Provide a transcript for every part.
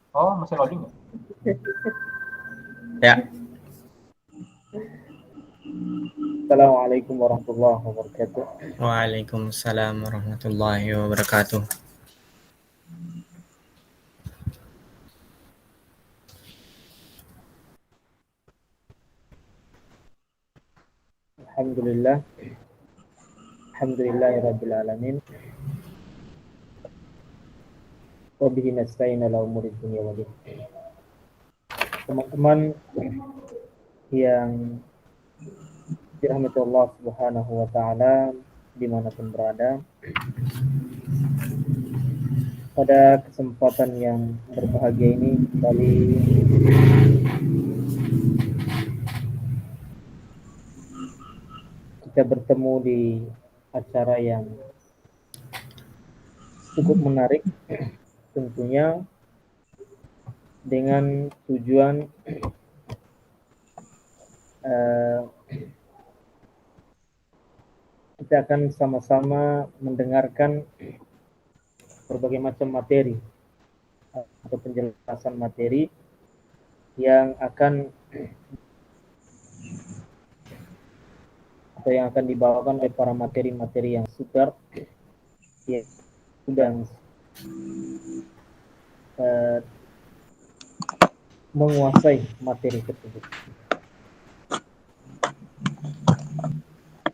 Oh, masih loading ya? Ya. Assalamualaikum warahmatullahi wabarakatuh. Waalaikumsalam warahmatullahi wabarakatuh. Alhamdulillah, alhamdulillahirabbil alamin. Wa bihi nasta'in ala umuri dunya waddin. Teman-teman yang dirahmati Allah Subhanahu wa taala dimanapun berada, pada kesempatan yang berbahagia ini kembali kita bertemu di acara yang cukup menarik, tentunya dengan tujuan uh, kita akan sama-sama mendengarkan berbagai macam materi atau penjelasan materi yang akan dibawakan oleh para materi-materi yang sudah menguasai materi tersebut.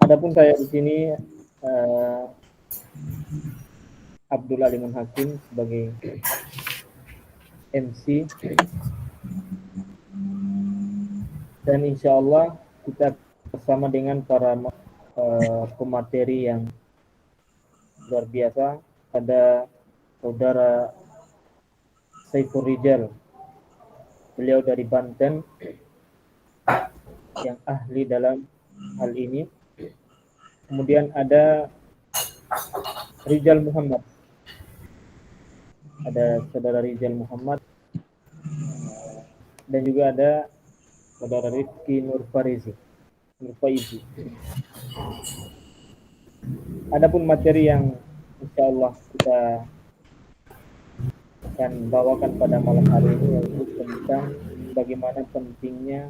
Adapun saya di sini Abdul Alimun Hakim sebagai MC, dan insya Allah kita bersama dengan para pemateri yang luar biasa. Ada saudara Saiful Rijal, beliau dari Banten yang ahli dalam hal ini. Kemudian ada Rijal Muhammad, ada saudara Rijal Muhammad, dan juga ada saudara Rifki Nurfaizi. Adapun materi yang insya Allah kita akan bawakan pada malam hari ini yaitu tentang bagaimana pentingnya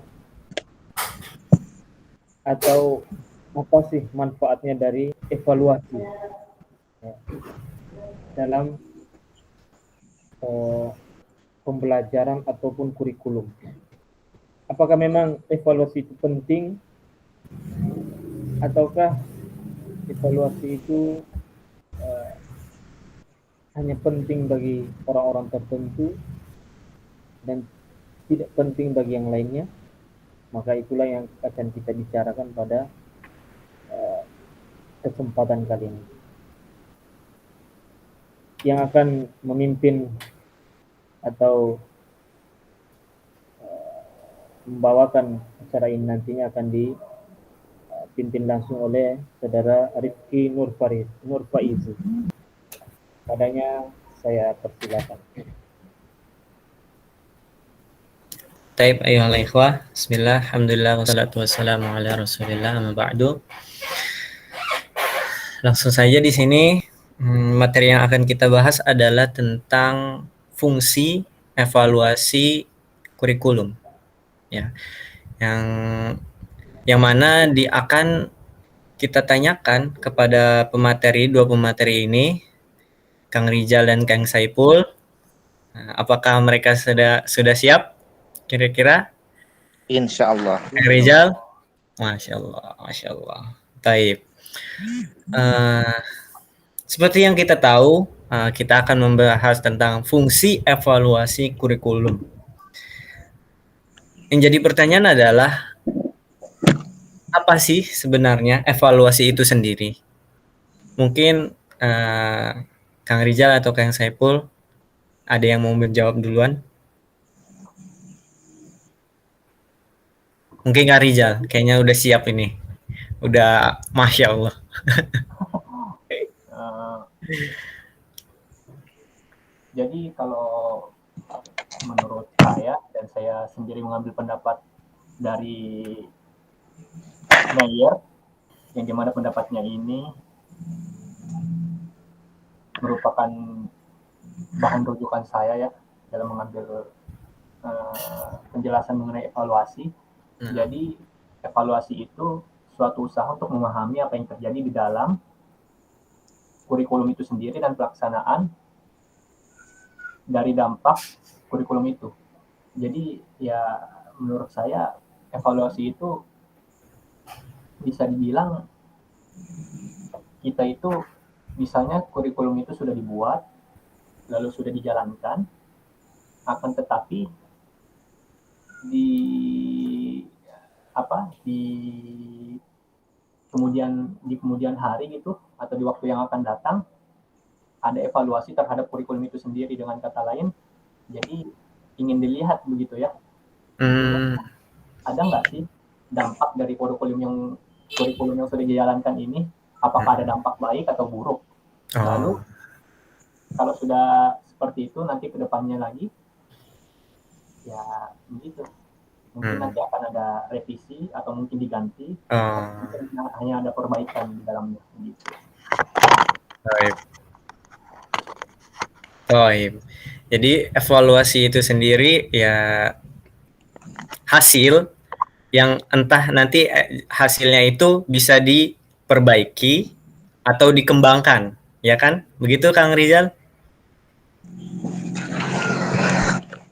atau apa sih manfaatnya dari evaluasi dalam pembelajaran ataupun kurikulum. Apakah memang evaluasi itu penting, ataukah evaluasi itu hanya penting bagi orang-orang tertentu dan tidak penting bagi yang lainnya? Maka itulah yang akan kita bicarakan pada kesempatan kali ini. Yang akan memimpin atau membawakan acara ini nantinya akan dipimpin langsung oleh saudara Rifki Nurfaizi. Padanya saya persilakan. Taib ayyuhal ikhwah. Bismillah, alhamdulillah, wassalatu wassalamu ala rasulillah, amma ba'du. Langsung saja di sini materi yang akan kita bahas adalah tentang fungsi evaluasi kurikulum. Ya. Yang mana akan kita tanyakan kepada dua pemateri ini, Kang Rijal dan Kang Saipul. Apakah mereka sudah siap? Kira-kira? Insya Allah. Kang Rijal? Masya Allah, Masya Allah. Taib. Seperti yang kita tahu, kita akan membahas tentang fungsi evaluasi kurikulum. Yang jadi pertanyaan adalah, apa sih sebenarnya evaluasi itu sendiri? Mungkin Kang Rijal atau Kang Saipul ada yang mau menjawab duluan? Mungkin Kang Rijal, kayaknya udah siap ini. Udah Masya Allah. Jadi kalau menurut saya, dan saya sendiri mengambil pendapat dari Meyer, yang dimana pendapatnya ini merupakan bahan rujukan saya ya, dalam mengambil penjelasan mengenai evaluasi. Jadi evaluasi itu suatu usaha untuk memahami apa yang terjadi di dalam kurikulum itu sendiri dan pelaksanaan dari dampak kurikulum itu. Jadi ya menurut saya evaluasi itu bisa dibilang kita itu misalnya kurikulum itu sudah dibuat lalu sudah dijalankan, akan tetapi di kemudian hari gitu atau di waktu yang akan datang ada evaluasi terhadap kurikulum itu sendiri. Dengan kata lain, jadi ingin dilihat begitu ya. Ada nggak sih dampak dari kurikulum yang sudah dijalankan ini? Apakah ada dampak baik atau buruk? Lalu kalau sudah seperti itu nanti kedepannya lagi, ya begitu. Mungkin nanti akan ada revisi atau mungkin diganti. Hanya ada perbaikan di dalamnya. Gitu. Jadi evaluasi itu sendiri ya hasil yang entah nanti hasilnya itu bisa diperbaiki atau dikembangkan, ya kan? Begitu Kang Rizal?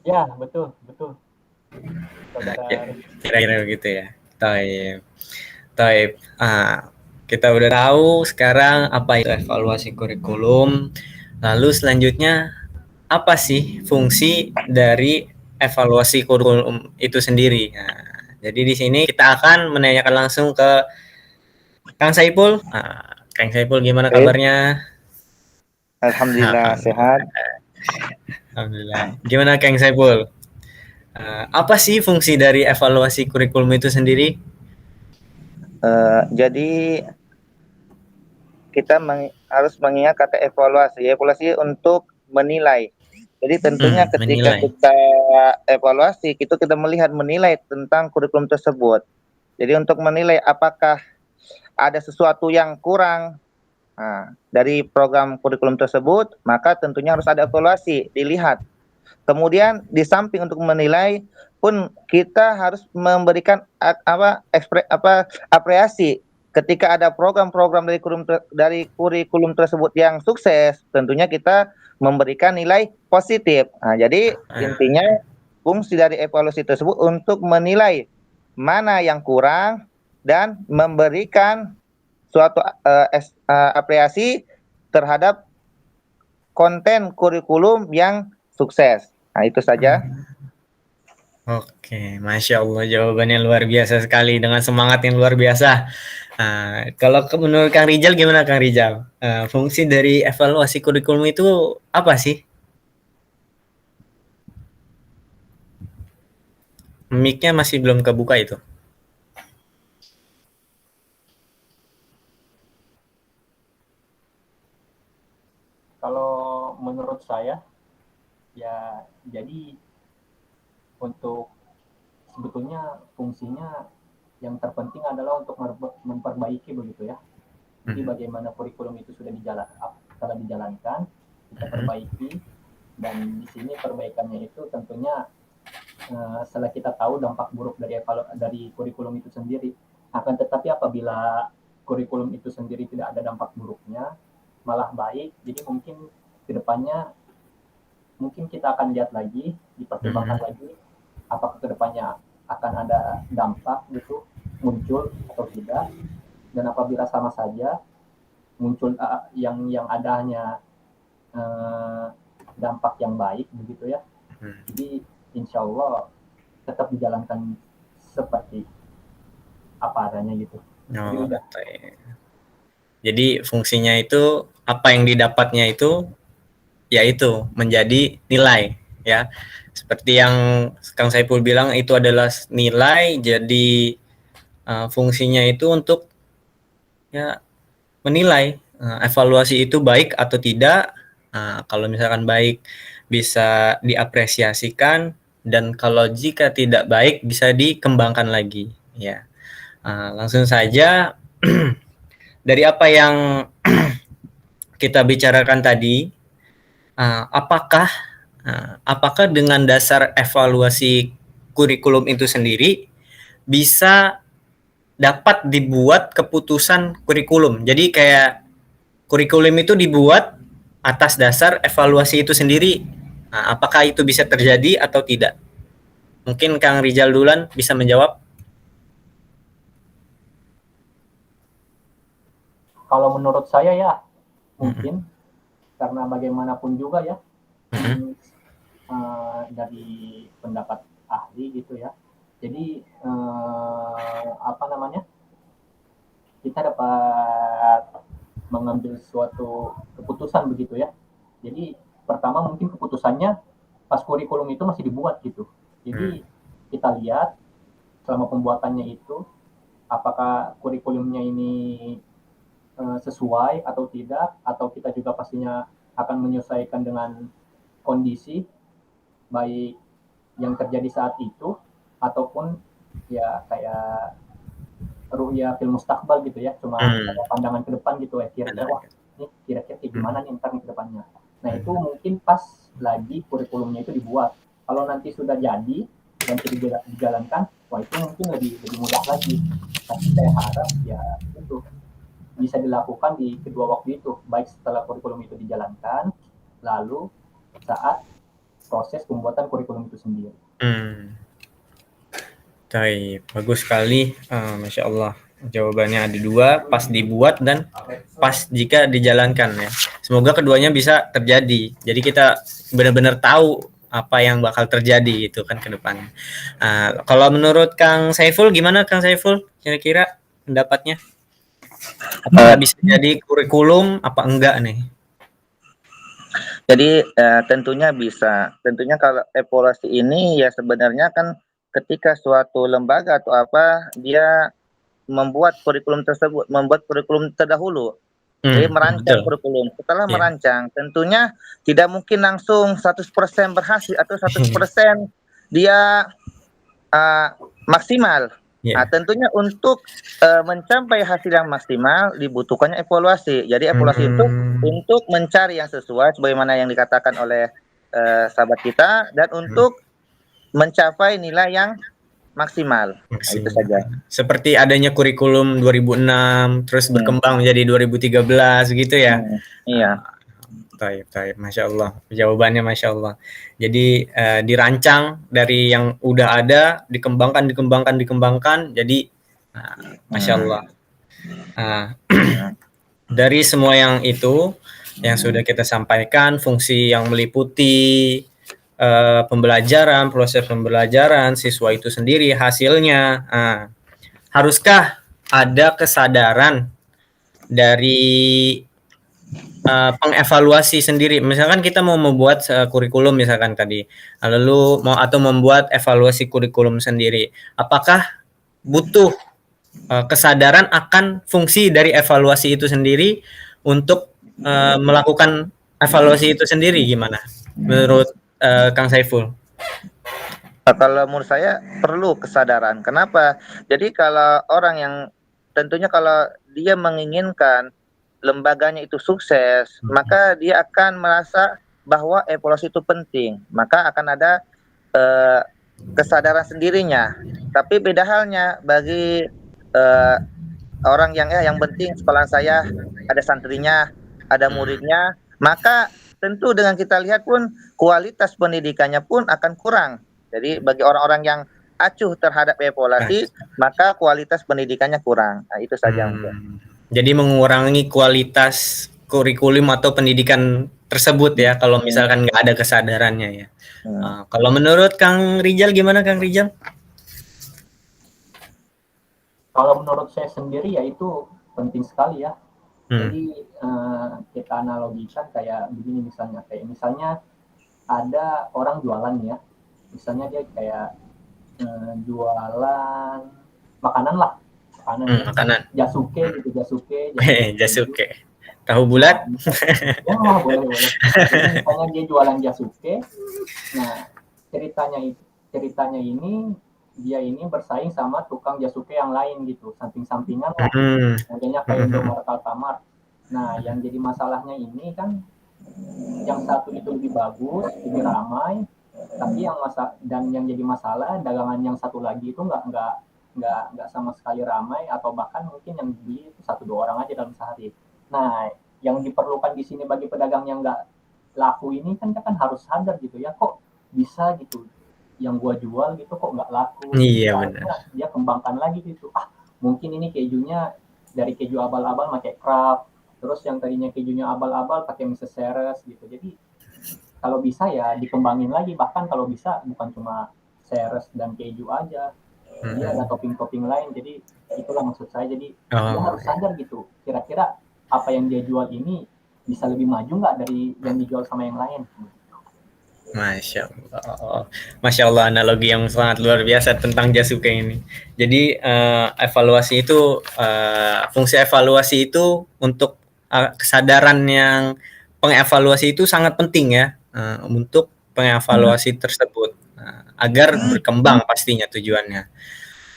Ya, betul. Kira-kira begitu ya. Taib. Kita udah tahu sekarang apa itu evaluasi kurikulum. Lalu selanjutnya apa sih fungsi dari evaluasi kurikulum itu sendiri? Jadi di sini kita akan menanyakan langsung ke Kang Saipul. Kang Saipul gimana kabarnya? Alhamdulillah sehat. Alhamdulillah. Gimana Kang Saipul? Apa sih fungsi dari evaluasi kurikulum itu sendiri? Jadi kita harus mengingat kata evaluasi. Evaluasi untuk menilai. Jadi tentunya ketika kita evaluasi, kita menilai tentang kurikulum tersebut. Jadi untuk menilai apakah ada sesuatu yang kurang dari program kurikulum tersebut, maka tentunya harus ada evaluasi, dilihat. Kemudian di samping untuk menilai pun kita harus memberikan apresiasi ketika ada program-program dari kurikulum tersebut yang sukses. Tentunya kita memberikan nilai positif. Jadi intinya fungsi dari evaluasi tersebut untuk menilai mana yang kurang dan memberikan suatu apresiasi terhadap konten kurikulum yang sukses. Itu saja. Oke, Masya Allah, jawabannya luar biasa sekali dengan semangat yang luar biasa. Kalau menurut Kang Rizal gimana Kang Rizal? Fungsi dari evaluasi kurikulum itu apa sih? Mic-nya masih belum kebuka itu. Kalau menurut saya, ya jadi untuk sebetulnya fungsinya yang terpenting adalah untuk memperbaiki begitu ya. Jadi bagaimana kurikulum itu telah dijalankan, kita perbaiki, dan di sini perbaikannya itu tentunya setelah kita tahu dampak buruk dari kurikulum itu sendiri. Akan tetapi apabila kurikulum itu sendiri tidak ada dampak buruknya, malah baik, jadi mungkin kedepannya mungkin kita akan lihat lagi, dipertimbangkan lagi, apakah kedepannya akan ada dampak gitu muncul atau tidak, dan apabila sama saja muncul yang ada hanya dampak yang baik begitu ya, jadi insya Allah tetap dijalankan seperti apa adanya gitu. Jadi fungsinya itu apa yang didapatnya itu yaitu menjadi nilai ya. Seperti yang Kang Saipul bilang itu adalah nilai, jadi fungsinya itu untuk ya menilai evaluasi itu baik atau tidak. Kalau misalkan baik bisa diapresiasikan, dan kalau jika tidak baik bisa dikembangkan lagi ya. Langsung saja dari apa yang kita bicarakan tadi, apakah Nah, apakah dengan dasar evaluasi kurikulum itu sendiri bisa dapat dibuat keputusan kurikulum? Jadi kayak kurikulum itu dibuat atas dasar evaluasi itu sendiri. Nah, apakah itu bisa terjadi atau tidak? Mungkin Kang Rizal duluan bisa menjawab. Kalau menurut saya ya mungkin karena bagaimanapun juga ya ini dari pendapat ahli gitu ya. Jadi apa namanya, kita dapat mengambil suatu keputusan begitu ya. Jadi pertama mungkin keputusannya pas kurikulum itu masih dibuat gitu. Jadi kita lihat selama pembuatannya itu apakah kurikulumnya ini sesuai atau tidak, atau kita juga pastinya akan menyesuaikan dengan kondisi baik yang terjadi saat itu ataupun ya kayak ru'ya fil mustakbal gitu ya, cuma kayak pandangan ke depan gitu ya, kira-kira wah ini kira-kira kayak gimana nih ntar ke depannya. Nah itu mungkin pas lagi kurikulumnya itu dibuat. Kalau nanti sudah jadi dan sudah dijalankan, wah itu mungkin lebih mudah lagi. Tapi saya harap ya itu bisa dilakukan di kedua waktu itu, baik setelah kurikulum itu dijalankan, lalu saat proses pembuatan kurikulum itu sendiri. Bagus sekali, Masya Allah. Jawabannya ada dua, pas dibuat dan pas jika dijalankan ya. Semoga keduanya bisa terjadi. Jadi kita benar-benar tahu apa yang bakal terjadi itu kan ke depannya. Kalau menurut Kang Saiful gimana Kang Saiful? Kira-kira pendapatnya? Apakah bisa jadi kurikulum apa enggak nih? Jadi tentunya bisa. Tentunya kalau evaluasi ini ya sebenarnya kan ketika suatu lembaga atau apa dia membuat kurikulum tersebut, membuat kurikulum terdahulu. Jadi merancang kurikulum. Setelah merancang, tentunya tidak mungkin langsung 100% berhasil atau 100% dia maksimal. Nah, tentunya untuk mencapai hasil yang maksimal dibutuhkannya evaluasi. Jadi evaluasi itu untuk mencari yang sesuai sebagaimana yang dikatakan oleh sahabat kita dan untuk mencapai nilai yang maksimal. Nah, itu saja. Seperti adanya kurikulum 2006 terus berkembang menjadi 2013 gitu ya. Iya. Taib. Masya Allah. Jawabannya Masya Allah. Jadi dirancang dari yang udah ada, dikembangkan. Jadi Masya Allah. Dari semua yang itu yang sudah kita sampaikan, fungsi yang meliputi pembelajaran, proses pembelajaran siswa itu sendiri, hasilnya. Haruskah ada kesadaran dari pengevaluasi sendiri? Misalkan kita mau membuat kurikulum misalkan tadi, lalu mau atau membuat evaluasi kurikulum sendiri, apakah butuh kesadaran akan fungsi dari evaluasi itu sendiri untuk melakukan evaluasi itu sendiri? Gimana menurut Kang Saiful? Kalau menurut saya perlu kesadaran. Kenapa? Jadi kalau orang yang tentunya kalau dia menginginkan lembaganya itu sukses, maka dia akan merasa bahwa evaluasi itu penting. Maka akan ada kesadaran sendirinya. Tapi beda halnya bagi orang yang penting sekolah saya ada santrinya, ada muridnya, maka tentu dengan kita lihat pun kualitas pendidikannya pun akan kurang. Jadi bagi orang-orang yang acuh terhadap evaluasi, maka kualitas pendidikannya kurang. Nah, itu saja. Jadi mengurangi kualitas kurikulum atau pendidikan tersebut ya, kalau misalkan nggak ada kesadarannya ya. Kalau menurut Kang Rizal gimana Kang Rizal? Kalau menurut saya sendiri ya itu penting sekali ya. Jadi kita analogikan kayak begini misalnya ada orang jualan ya. Misalnya dia kayak jualan makanan lah, makanan. Jasuke. Jasuke. Tahu bulat? Ya boleh. Jadi misalnya dia jualan jasuke. Nah ceritanya ini dia ini bersaing sama tukang jasuke yang lain gitu, samping-sampingan lah. Modelnya kayak Indomaret Alfamart. Nah yang jadi masalahnya ini kan yang satu itu lebih bagus, lebih ramai, tapi yang jadi masalah dagangan yang satu lagi itu nggak sama sekali ramai, atau bahkan mungkin yang beli itu 1-2 orang aja dalam sehari. Nah, yang diperlukan di sini bagi pedagang yang nggak laku ini kan kita kan harus sadar gitu ya, kok bisa gitu yang gua jual gitu kok nggak laku. Jadi Iya benar. seharusnya dia kembangkan lagi gitu. Mungkin ini kejunya dari keju abal-abal pakai Kraft, terus yang tadinya kejunya abal-abal pakai Mrs. Ceres gitu. Jadi kalau bisa ya dikembangin lagi, bahkan kalau bisa bukan cuma Ceres dan keju aja, dia ada topping-topping lain. Jadi itulah maksud saya, jadi dia Oh, harus sadar gitu, kira-kira apa yang dia jual ini bisa lebih maju nggak dari yang dijual sama yang lain. Masya Allah. Masya Allah, analogi yang sangat luar biasa tentang Jasuke ini. Jadi evaluasi itu, fungsi evaluasi itu untuk kesadaran yang pengevaluasi itu sangat penting ya, untuk pengevaluasi tersebut, agar berkembang pastinya tujuannya.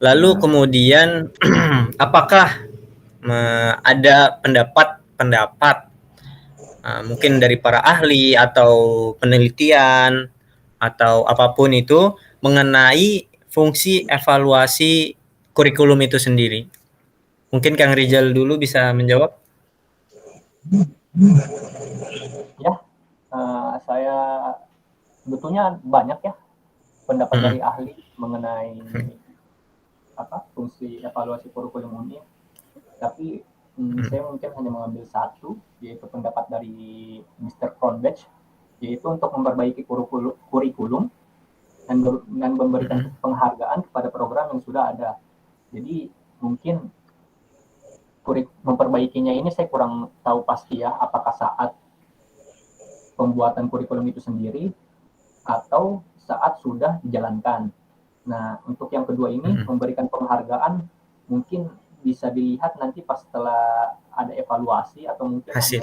Lalu kemudian apakah ada pendapat-pendapat mungkin dari para ahli atau penelitian atau apapun itu mengenai fungsi evaluasi kurikulum itu sendiri? Mungkin Kang Rizal dulu bisa menjawab. Ya, saya sebetulnya banyak ya pendapat dari ahli mengenai fungsi evaluasi kurikulum ini, tapi saya mungkin hanya mengambil satu, yaitu pendapat dari Mr. Cronbach, yaitu untuk memperbaiki kurikulum dan memberikan penghargaan kepada program yang sudah ada. Jadi mungkin memperbaikinya ini saya kurang tahu pasti ya, apakah saat pembuatan kurikulum itu sendiri atau saat sudah dijalankan. Nah, untuk yang kedua ini memberikan penghargaan mungkin bisa dilihat nanti pas setelah ada evaluasi, atau mungkin Hasil.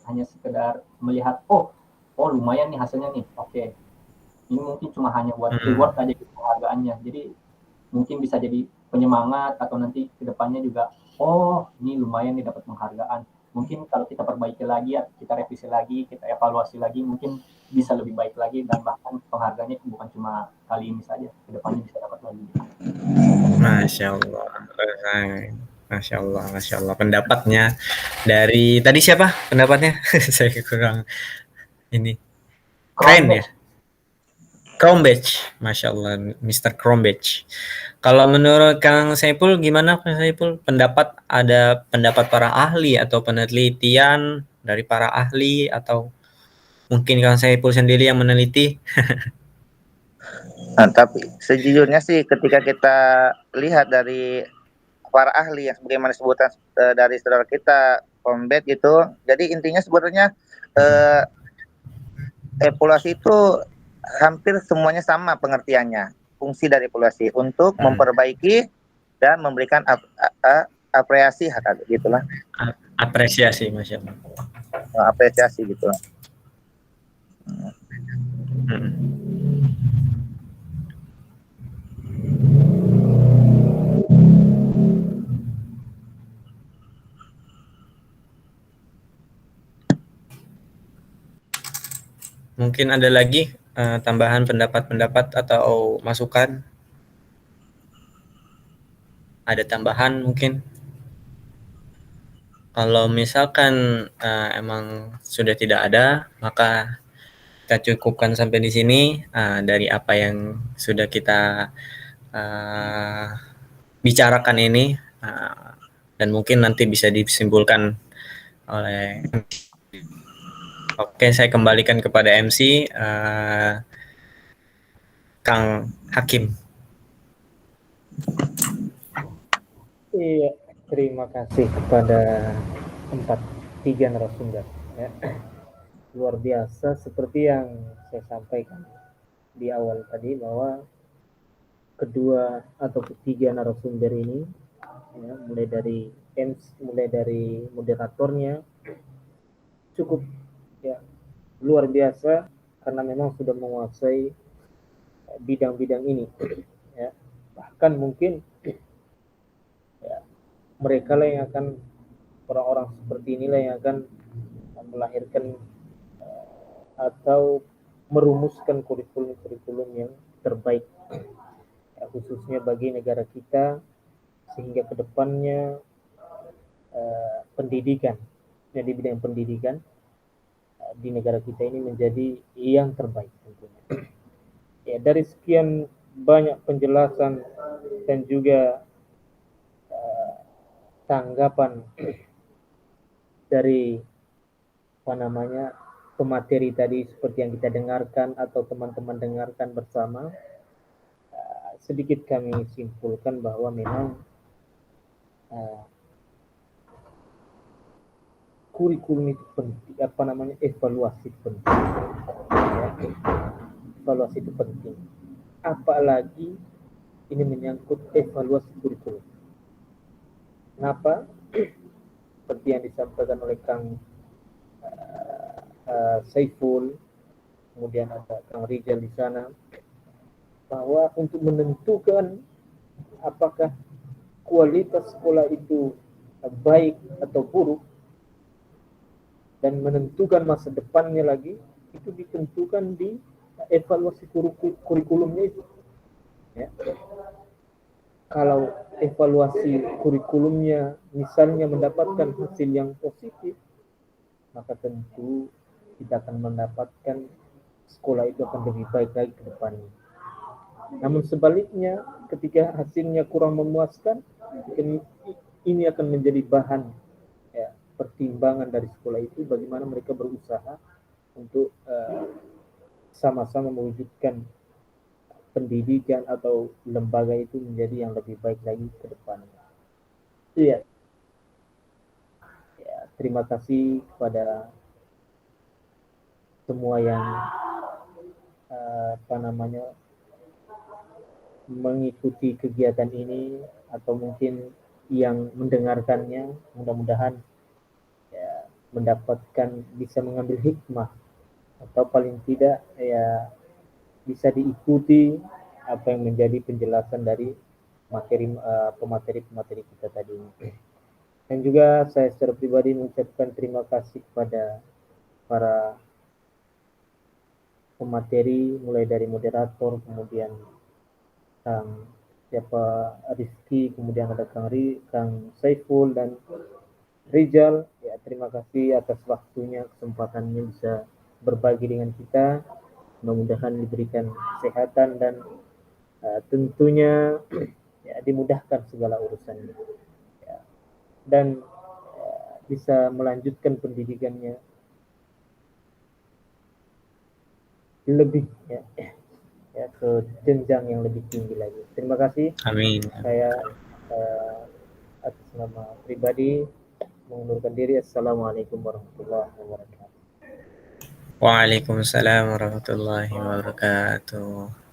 hanya sekedar melihat oh lumayan nih hasilnya nih, oke. Ini mungkin cuma hanya buat reward aja gitu penghargaannya. Jadi mungkin bisa jadi penyemangat, atau nanti kedepannya juga oh ini lumayan nih dapat penghargaan. Mungkin kalau kita perbaiki lagi ya, kita revisi lagi, kita evaluasi lagi, mungkin bisa lebih baik lagi, dan bahkan penghargaannya bukan cuma kali ini saja, kedepannya bisa dapat lagi. Masya Allah. Masya Allah, Masya Allah. Pendapatnya dari tadi siapa pendapatnya? Saya kurang ini. Keren ya. Cronbach, Masya Allah, Mr. Cronbach. Kalau menurut Kang Saipul gimana Kang Saipul? Ada pendapat para ahli atau penelitian dari para ahli, atau mungkin Kang Saipul sendiri yang meneliti? Nah, tapi sejujurnya sih ketika kita lihat dari para ahli yang sebagaimana sebutan dari saudara kita Cronbach gitu, jadi intinya sebenarnya evaluasi itu hampir semuanya sama pengertiannya. Fungsi dari evaluasi untuk memperbaiki dan memberikan apresiasi, gitulah. Apresiasi, Masya Allah. Apresiasi gitu. Mungkin ada lagi tambahan pendapat-pendapat atau masukan? Ada tambahan mungkin? Kalau misalkan emang sudah tidak ada, maka kita cukupkan sampai di sini dari apa yang sudah kita bicarakan ini, dan mungkin nanti bisa disimpulkan oleh. Oke, saya kembalikan kepada MC Kang Hakim. Iya, terima kasih kepada 3 narasumber. Ya. Luar biasa, seperti yang saya sampaikan di awal tadi, bahwa kedua atau ketiga narasumber ini, ya, mulai dari moderatornya, cukup ya luar biasa, karena memang sudah menguasai bidang-bidang ini. Ya. Bahkan mungkin ya, mereka lah yang akan, orang-orang seperti inilah yang akan melahirkan atau merumuskan kurikulum-kurikulum yang terbaik, khususnya bagi negara kita, sehingga kedepannya pendidikan, jadi bidang pendidikan di negara kita ini menjadi yang terbaik tentunya. Ya, dari sekian banyak penjelasan dan juga tanggapan dari pemateri tadi seperti yang kita dengarkan atau teman-teman dengarkan bersama, sedikit kami simpulkan bahwa memang kurikulum itu penting, evaluasi penting. Ya, evaluasi itu penting. Apalagi ini menyangkut evaluasi kurikulum. Kenapa? Seperti yang disampaikan oleh Kang Saiful, kemudian ada Kang Rizal di sana, bahwa untuk menentukan apakah kualitas sekolah itu baik atau buruk dan menentukan masa depannya lagi, itu ditentukan di evaluasi kurikulumnya itu. Ya. Kalau evaluasi kurikulumnya misalnya mendapatkan hasil yang positif, maka tentu kita akan mendapatkan sekolah itu akan lebih baik lagi ke depannya. Namun sebaliknya, ketika hasilnya kurang memuaskan, ini akan menjadi bahan pertimbangan dari sekolah itu bagaimana mereka berusaha untuk sama-sama mewujudkan pendidikan atau lembaga itu menjadi yang lebih baik lagi ke depannya. Iya. Ya, terima kasih kepada semua yang mengikuti kegiatan ini atau mungkin yang mendengarkannya. Mudah-mudahan mendapatkan, bisa mengambil hikmah atau paling tidak ya bisa diikuti apa yang menjadi penjelasan dari pemateri kita tadi. Dan juga saya secara pribadi mengucapkan terima kasih kepada para pemateri, mulai dari moderator, kemudian Kang Rizky, kemudian ada Kang Saiful dan Rizal. Ya, terima kasih atas waktunya, kesempatannya bisa berbagi dengan kita. Mudah-mudahan diberikan kesehatan dan tentunya ya, dimudahkan segala urusannya. Ya. Dan bisa melanjutkan pendidikannya lebih ke jenjang yang lebih tinggi lagi. Terima kasih. Amin. Saya atas nama pribadi mengundurkan diri. Assalamualaikum warahmatullahi wabarakatuh. Waalaikumsalam warahmatullahi wabarakatuh.